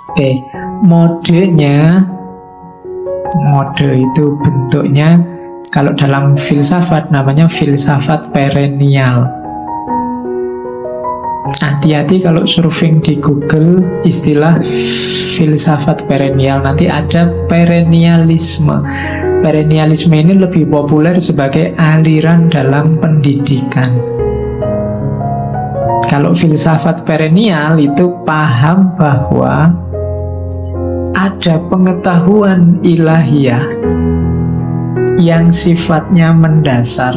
Oke, modenya, mode itu bentuknya kalau dalam filsafat namanya filsafat perennial. Hati-hati kalau surfing di Google istilah filsafat perennial, nanti ada perennialisme. Perennialisme ini lebih populer sebagai aliran dalam pendidikan. Kalau filsafat perennial itu paham bahwa ada pengetahuan ilahiyah yang sifatnya mendasar,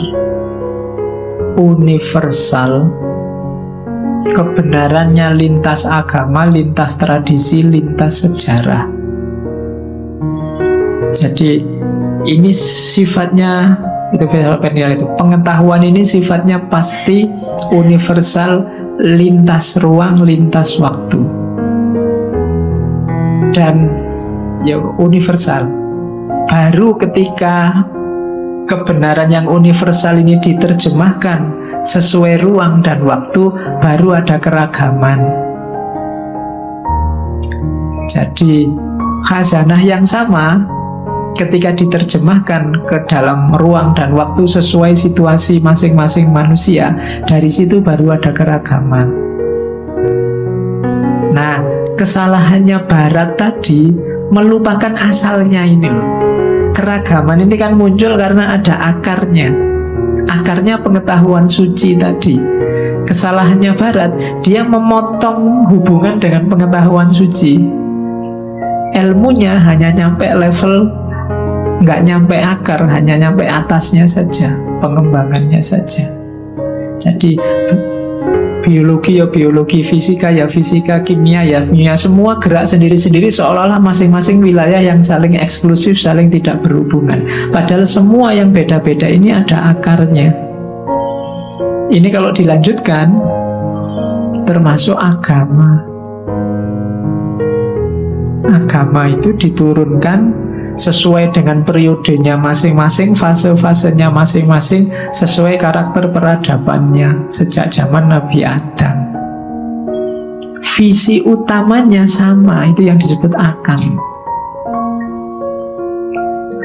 universal, kebenarannya lintas agama, lintas tradisi, lintas sejarah. Jadi ini sifatnya, itu filsafat perennial itu, pengetahuan ini sifatnya pasti, universal, lintas ruang, lintas waktu, dan ya universal. Baru ketika kebenaran yang universal ini diterjemahkan sesuai ruang dan waktu, baru ada keragaman. Jadi khazanah yang sama ketika diterjemahkan ke dalam ruang dan waktu sesuai situasi masing-masing manusia, dari situ baru ada keragaman. Nah, kesalahannya Barat tadi melupakan asalnya ini loh. Keragaman ini kan muncul karena ada akarnya. Akarnya pengetahuan suci tadi. Kesalahannya Barat, dia memotong hubungan dengan pengetahuan suci. Ilmunya hanya nyampe level, nggak nyampe akar, hanya nyampe atasnya saja, pengembangannya saja. Jadi biologi ya biologi, fisika ya fisika, kimia ya kimia, semua gerak sendiri-sendiri seolah-olah masing-masing wilayah yang saling eksklusif, saling tidak berhubungan. Padahal semua yang beda-beda ini ada akarnya. Ini kalau dilanjutkan termasuk agama. Agama itu diturunkan sesuai dengan periodenya masing-masing, fase-fasenya masing-masing, sesuai karakter peradabannya sejak zaman Nabi Adam. Visi utamanya sama, itu yang disebut akal.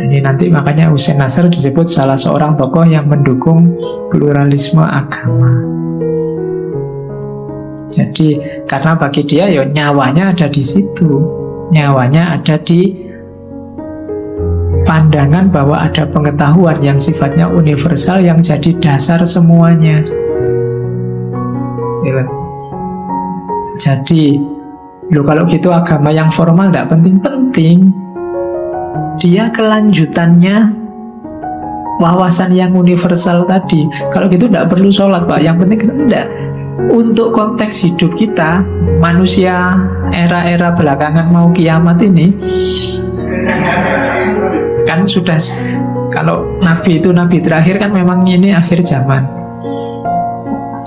Ini nanti makanya Hussein Nasr disebut salah seorang tokoh yang mendukung pluralisme agama. Jadi karena bagi dia ya nyawanya ada di situ. Nyawanya ada di pandangan bahwa ada pengetahuan yang sifatnya universal yang jadi dasar semuanya. Jadi kalau gitu agama yang formal tidak penting-penting. Dia kelanjutannya wawasan yang universal tadi. Kalau gitu tidak perlu sholat Pak, yang penting enggak. Untuk konteks hidup kita, manusia era-era belakangan mau kiamat ini, kan sudah, kalau Nabi itu Nabi terakhir kan memang ini akhir zaman.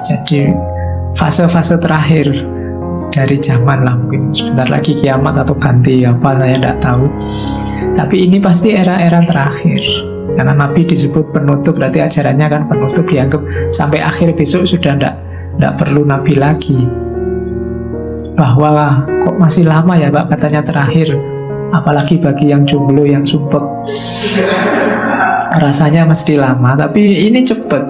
Jadi fase-fase terakhir dari zaman lah, mungkin sebentar lagi kiamat atau ganti apa saya tidak tahu. Tapi ini pasti era-era terakhir. Karena Nabi disebut penutup, berarti ajarannya kan penutup, dianggap sampai akhir besok sudah tidak perlu Nabi lagi. Bahwa kok masih lama ya Pak katanya terakhir, apalagi bagi yang jomblo, yang sumpek, rasanya mesti lama. Tapi ini cepet,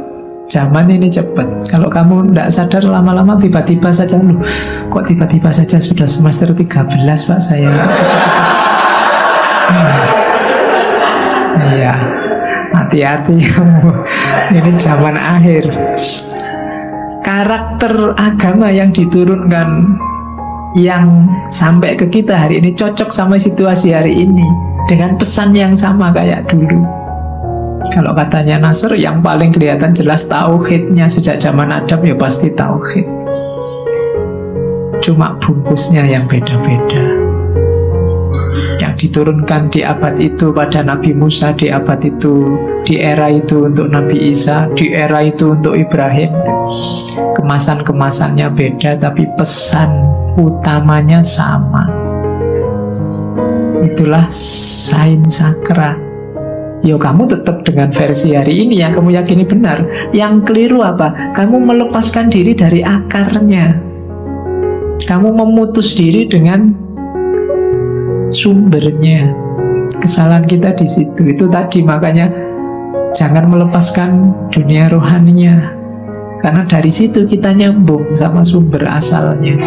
zaman ini cepet. Kalau kamu tidak sadar lama-lama tiba-tiba saja, loh kok tiba-tiba saja sudah semester 13 Pak saya. Iya, hati-hati kamu, ini zaman akhir. Karakter agama yang diturunkan, yang sampai ke kita hari ini cocok sama situasi hari ini, dengan pesan yang sama kayak dulu. Kalau katanya Nasr, yang paling kelihatan jelas tauhidnya sejak zaman Adam ya pasti tauhid. Cuma bungkusnya yang beda-beda. Yang diturunkan di abad itu pada Nabi Musa, di abad itu, di era itu untuk Nabi Isa, di era itu untuk Ibrahim. Kemasan-kemasannya beda, tapi pesan utamanya sama. Itulah sains sakra. Yo, kamu tetap dengan versi hari ini yang kamu yakini benar. Yang keliru apa? Kamu melepaskan diri dari akarnya. Kamu memutus diri dengan sumbernya. Kesalahan kita di situ. Itu tadi, makanya jangan melepaskan dunia rohaninya, karena dari situ kita nyambung sama sumber asalnya.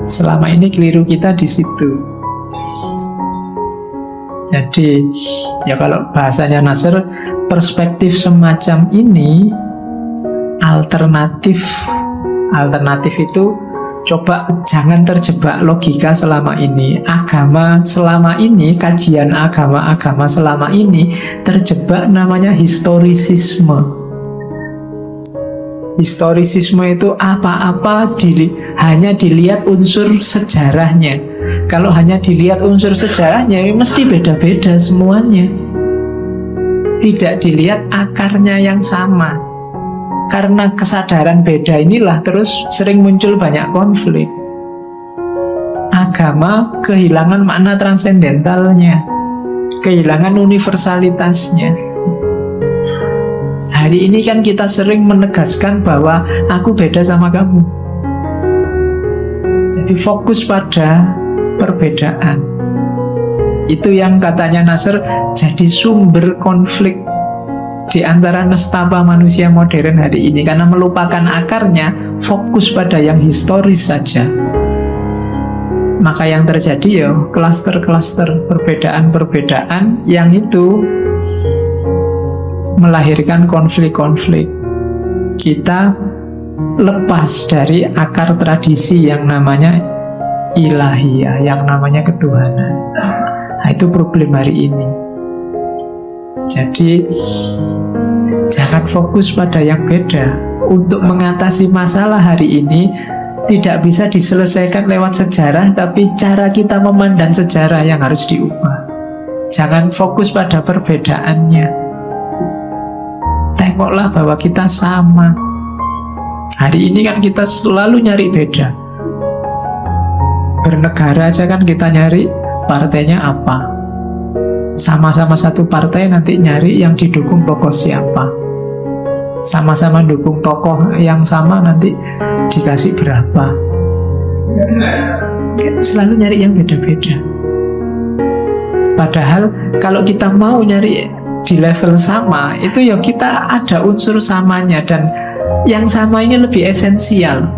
Selama ini keliru kita di situ. Jadi ya kalau bahasanya Nasr, perspektif semacam ini alternatif. Alternatif itu coba jangan terjebak logika selama ini. Agama selama ini, kajian agama-agama selama ini terjebak namanya historisisme. Historisisme itu apa-apa hanya dilihat unsur sejarahnya. Kalau hanya dilihat unsur sejarahnya, ya mesti beda-beda semuanya. Tidak dilihat akarnya yang sama. Karena kesadaran beda inilah terus sering muncul banyak konflik. Agama kehilangan makna transendentalnya, kehilangan universalitasnya. Hari ini kan kita sering menegaskan bahwa aku beda sama kamu. Jadi fokus pada perbedaan. Itu yang katanya Nasr jadi sumber konflik di antara nestapa manusia modern hari ini, karena melupakan akarnya, fokus pada yang historis saja. Maka yang terjadi ya klaster-klaster, perbedaan-perbedaan yang itu melahirkan konflik-konflik. Kita lepas dari akar tradisi yang namanya ilahiyah, yang namanya ketuhanan. Nah, itu problem hari ini. Jadi jangan fokus pada yang beda. Untuk mengatasi masalah hari ini tidak bisa diselesaikan lewat sejarah, tapi cara kita memandang sejarah yang harus diubah. Jangan fokus pada perbedaannya. Tengoklah bahwa kita sama. Hari ini kan kita selalu nyari beda. Bernegara aja kan kita nyari partainya apa. Sama-sama satu partai nanti nyari yang didukung tokoh siapa. Sama-sama dukung tokoh yang sama nanti dikasih berapa. Selalu nyari yang beda-beda. Padahal kalau kita mau nyari di level sama, itu ya kita ada unsur samanya, dan yang sama ini lebih esensial.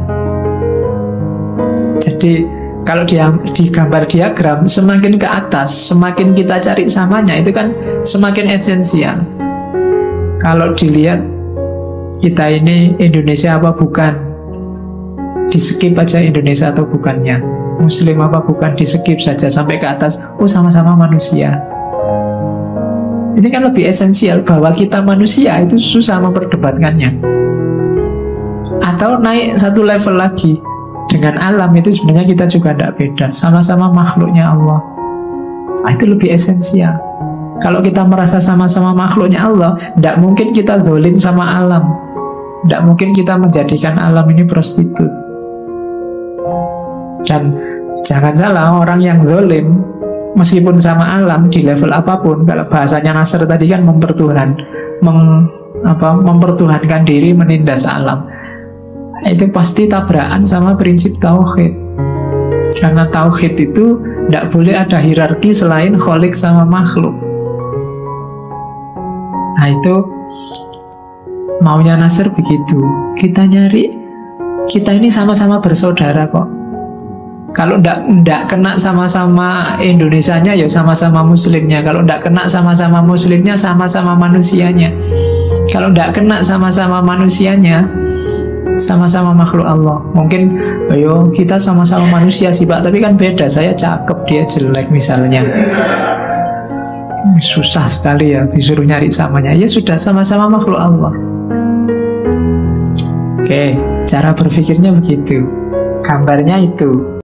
Jadi kalau di gambar diagram, semakin ke atas, semakin kita cari samanya, itu kan semakin esensial. Kalau dilihat kita ini Indonesia apa bukan, di skip aja Indonesia atau bukannya, Muslim apa bukan, di skip saja sampai ke atas. Oh, sama-sama manusia. Ini kan lebih esensial, bahwa kita manusia itu susah memperdebatkannya. Atau naik satu level lagi, dengan alam itu sebenarnya kita juga tidak beda, sama-sama makhluknya Allah. Nah, itu lebih esensial. Kalau kita merasa sama-sama makhluknya Allah, tidak mungkin kita zalim sama alam. Tidak mungkin kita menjadikan alam ini prostitut. Dan jangan salah, orang yang zalim meskipun sama alam di level apapun, kalau bahasanya Nasr tadi kan mempertuhankan diri, menindas alam, itu pasti tabrakan sama prinsip tauhid. Karena tauhid itu tidak boleh ada hierarki selain kholik sama makhluk. Nah, itu maunya Nasr begitu. Kita nyari, kita ini sama-sama bersaudara kok. Kalau ndak kena sama-sama Indonesianya, ya sama-sama Muslimnya. Kalau ndak kena sama-sama Muslimnya, sama-sama manusianya. Kalau ndak kena sama-sama manusianya, sama-sama makhluk Allah. Mungkin, ayo kita sama-sama manusia sih Pak, tapi kan beda. Saya cakep, dia jelek misalnya. Susah sekali ya disuruh nyari samanya. Ya sudah, sama-sama makhluk Allah. Oke, cara berpikirnya begitu. Gambarnya itu.